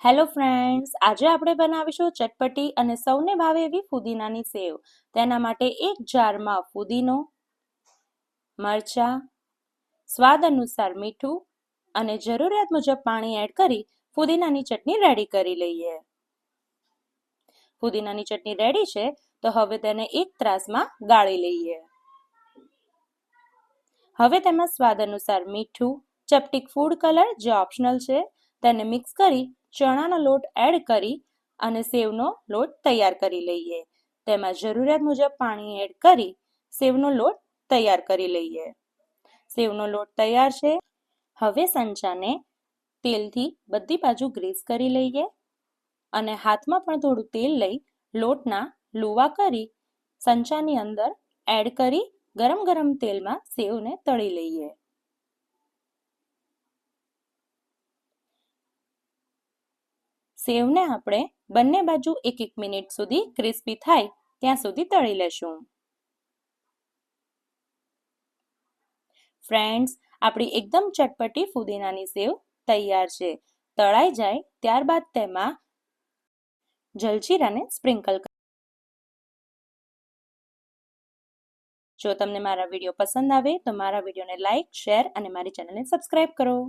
Hello friends, આજે આપણે બનાવીશું ચટપટી અને સૌને ભાવે એવી ફુદીનાની સેવ. તેના માટે એક જારમાં ફુદીનો, મરચાં, સ્વાદ અનુસાર મીઠું અને જરૂરિયાત મુજબ પાણી એડ કરી ફુદીનાની ચટણી રેડી કરી લઈએ. ફુદીનાની ચટણી રેડી છે તો હવે તેને એક ત્રાસમાં ગાળી લઈએ. હવે તેમાં સ્વાદ અનુસાર મીઠું, ચપટીક ફૂડ કલર જે ઓપ્શનલ છે, તેને મિક્સ કરી ચણાનો લોટ એડ કરી અને સેવનો લોટ તૈયાર કરી લઈએ. તેમાં જરૂરિયાત મુજબ પાણી એડ કરી સેવનો લોટ તૈયાર કરી લઈએ. સેવનો લોટ તૈયાર છે. હવે સંચાને તેલથી બધી બાજુ ગ્રીસ કરી લઈએ અને હાથમાં પણ થોડું તેલ લઈ લોટના લુવા કરી સંચાની અંદર એડ કરી ગરમ ગરમ તેલમાં સેવને તળી લઈએ. સેવને આપણે બંને બાજુ 1-1 મિનિટ સુધી ક્રિસ્પી થાય ત્યાં સુધી તળી લેશું. ફ્રેન્ડ્સ, આપણી એકદમ ચટપટી ફુદીનાની સેવ તૈયાર છે. તળાઈ જાય ત્યારબાદ તેમાં જલજીરાને સ્પ્રિંકલ કરો. જો તમને મારા વિડીયો પસંદ આવે તો મારા વિડીયોને લાઇક, શેર અને મારી ચેનલને સબસ્ક્રાઇબ કરો.